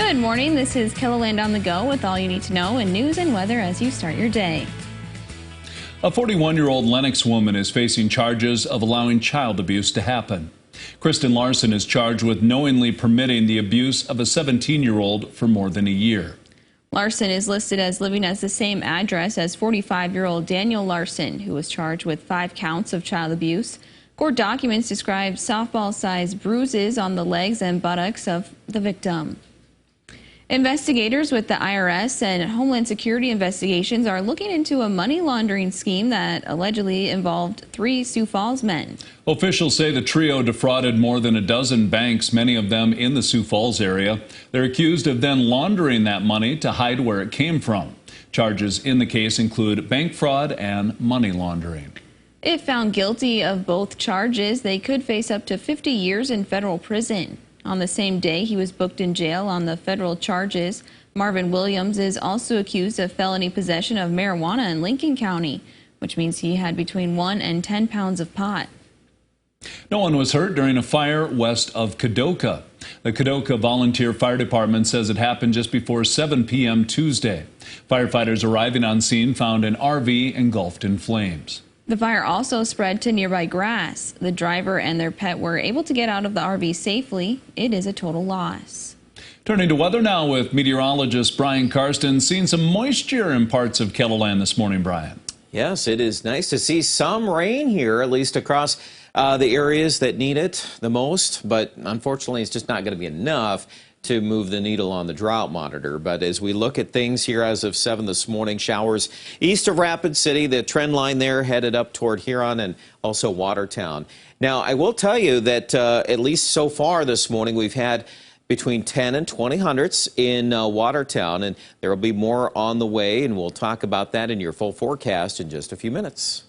Good morning. This is KELOLAND on the go with all you need to know in news and weather as you start your day. A 41-year-old Lennox woman is facing charges of allowing child abuse to happen. Kristen Larson is charged with knowingly permitting the abuse of a 17-year-old for more than a year. Larson is listed as living at the same address as 45-year-old Daniel Larson, who was charged with 5 counts of child abuse. Court documents describe softball-sized bruises on the legs and buttocks of the victim. Investigators with the IRS and Homeland Security investigations are looking into a money laundering scheme that allegedly involved 3 Sioux Falls men. Officials say the trio defrauded more than a dozen banks, many of them in the Sioux Falls area. They're accused of then laundering that money to hide where it came from. Charges in the case include bank fraud and money laundering. If found guilty of both charges, they could face up to 50 years in federal prison. On the same day he was booked in jail on the federal charges, Marvin Williams is also accused of felony possession of marijuana in Lincoln County, which means he had between 1 and 10 pounds of pot. No one was hurt during a fire west of Cadoka. The Cadoka Volunteer Fire Department says it happened just before 7 p.m. Tuesday. Firefighters arriving on scene found an RV engulfed in flames. The fire also spread to nearby grass. The driver and their pet were able to get out of the RV safely. It is a total loss. Turning to weather now with meteorologist Brian Karsten. Seeing some moisture in parts of KELOLAND this morning, Brian. Yes, it is nice to see some rain here, at least across the areas that need it the most. But unfortunately, it's just not going to be enough to move the needle on the drought monitor. But as we look at things here as of 7 this morning, showers east of Rapid City, the trend line there headed up toward Huron and also Watertown. Now, I will tell you that at least so far this morning, we've had between 10 and 20 hundredths in Watertown, and there will be more on the way, and we'll talk about that in your full forecast in just a few minutes.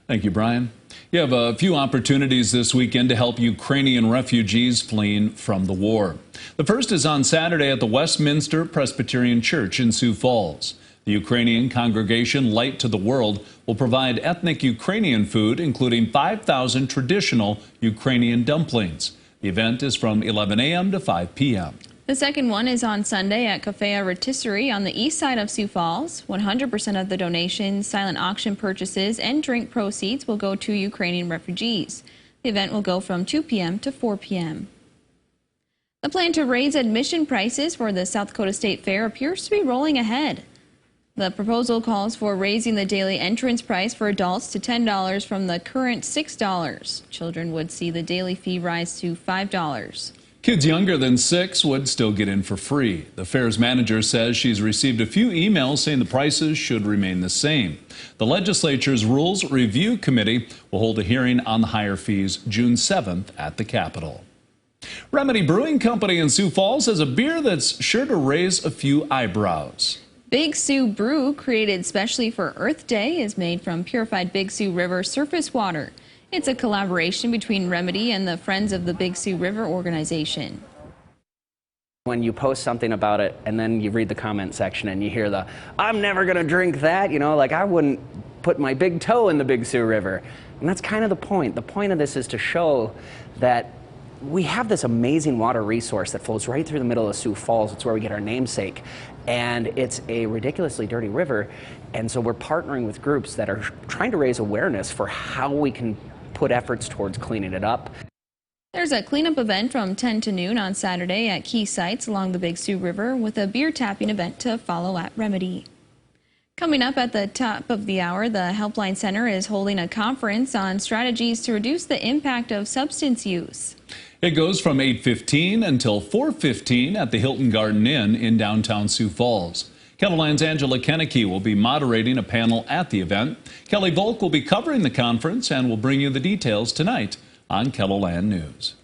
Thank you, Brian. You have a few opportunities this weekend to help Ukrainian refugees fleeing from the war. The first is on Saturday at the Westminster Presbyterian Church in Sioux Falls. The Ukrainian congregation Light to the World will provide ethnic Ukrainian food, including 5,000 traditional Ukrainian dumplings. The event is from 11 a.m. to 5 p.m. The second one is on Sunday at Cafe Rotisserie on the east side of Sioux Falls. 100% of the donations, silent auction purchases, and drink proceeds will go to Ukrainian refugees. The event will go from 2 p.m. to 4 p.m. The plan to raise admission prices for the South Dakota State Fair appears to be rolling ahead. The proposal calls for raising the daily entrance price for adults to $10 from the current $6. Children would see the daily fee rise to $5. Kids younger than 6 would still get in for free. The fair's manager says she's received a few emails saying the prices should remain the same. The legislature's Rules Review Committee will hold a hearing on the higher fees June 7th at the Capitol. Remedy Brewing Company in Sioux Falls has a beer that's sure to raise a few eyebrows. Big Sioux Brew, created specially for Earth Day, is made from purified Big Sioux River surface water. It's a collaboration between Remedy and the Friends of the Big Sioux River organization. When you post something about it and then you read the comment section and you hear the, I'm never going to drink that, like I wouldn't put my big toe in the Big Sioux River. And that's kind of the point. The point of this is to show that we have this amazing water resource that flows right through the middle of Sioux Falls. It's where we get our namesake. And it's a ridiculously dirty river. And so we're partnering with groups that are trying to raise awareness for how we can put efforts towards cleaning it up. There's a cleanup event from 10 to noon on Saturday at key sites along the Big Sioux River, with a beer tapping event to follow at Remedy. Coming up at the top of the hour, the Helpline Center is holding a conference on strategies to reduce the impact of substance use. It goes from 8:15 until 4:15 at the Hilton Garden Inn in downtown Sioux Falls. KELOLAND's Angela Kennecke will be moderating a panel at the event. Kelly Volk will be covering the conference and will bring you the details tonight on KELOLAND News.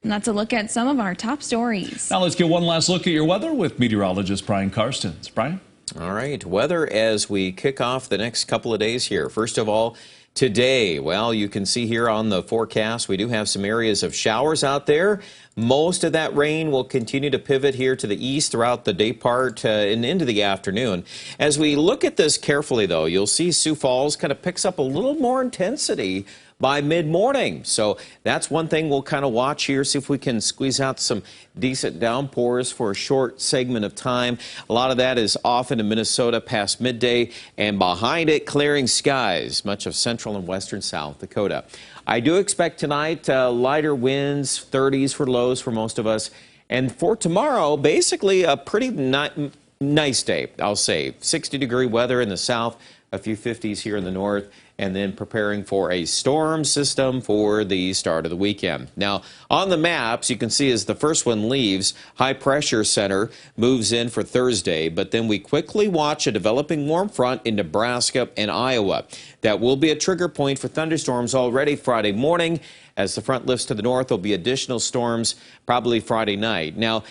And that's a look at some of our top stories. Now let's get one last look at your weather with meteorologist Brian Karsten. Brian? All right, weather as we kick off the next couple of days here. First of all, today, well, you can see here on the forecast, we do have some areas of showers out there. Most of that rain will continue to pivot here to the east throughout the day part and into the afternoon. As we look at this carefully, though, you'll see Sioux Falls kind of picks up a little more intensity by mid-morning. So that's one thing we'll kind of watch here, see if we can squeeze out some decent downpours for a short segment of time. A lot of that is off into Minnesota past midday, and behind it, clearing skies, much of central and western South Dakota. I do expect tonight lighter winds, 30s for lows for most of us. And for tomorrow, basically a pretty nice day, I'll say. 60-degree weather in the south, a few 50s here in the north, and then preparing for a storm system for the start of the weekend. Now, on the maps, you can see as the first one leaves, high pressure center moves in for Thursday, but then we quickly watch a developing warm front in Nebraska and Iowa. That will be a trigger point for thunderstorms already Friday morning. As the front lifts to the north, there'll be additional storms probably Friday night. Now,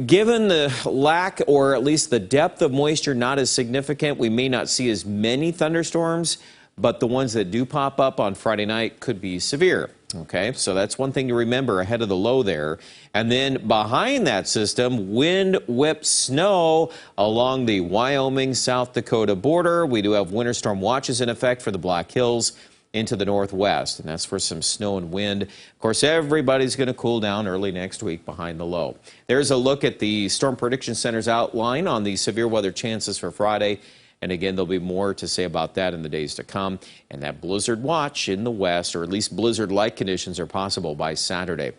given the lack or at least the depth of moisture not as significant, we may not see as many thunderstorms, but the ones that do pop up on Friday night could be severe. Okay, so that's one thing to remember ahead of the low there. And then behind that system, wind-whipped snow along the Wyoming-South Dakota border. We do have winter storm watches in effect for the Black Hills into the northwest, and that's for some snow and wind. Of course, everybody's going to cool down early next week behind the low. There's a look at the Storm Prediction Center's outline on the severe weather chances for Friday. And again, there'll be more to say about that in the days to come. And that blizzard watch in the west, or at least blizzard-like conditions, are possible by Saturday.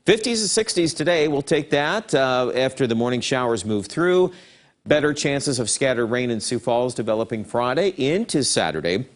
50s and 60s today. We'll take that after the morning showers move through. Better chances of scattered rain in Sioux Falls developing Friday into Saturday.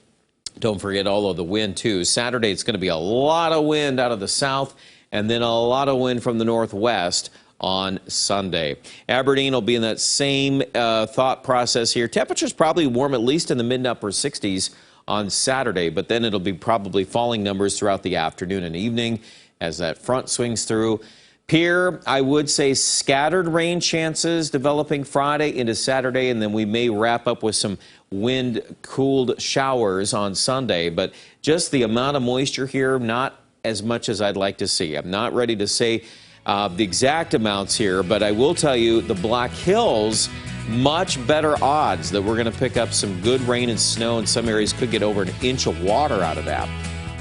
Don't forget all of the wind, too. Saturday, it's going to be a lot of wind out of the south and then a lot of wind from the northwest on Sunday. Aberdeen will be in that same thought process here. Temperatures probably warm at least in the mid and upper 60s on Saturday, but then it'll be probably falling numbers throughout the afternoon and evening as that front swings through. Pierre, I would say scattered rain chances developing Friday into Saturday, and then we may wrap up with some wind-cooled showers on Sunday. But just the amount of moisture here, not as much as I'd like to see. I'm not ready to say the exact amounts here, but I will tell you the Black Hills, much better odds that we're going to pick up some good rain and snow, and some areas could get over an inch of water out of that.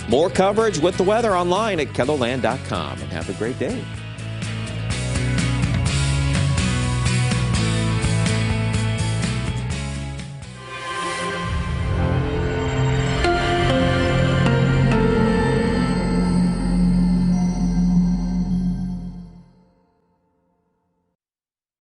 More coverage with the weather online at KELOLAND.com, and have a great day.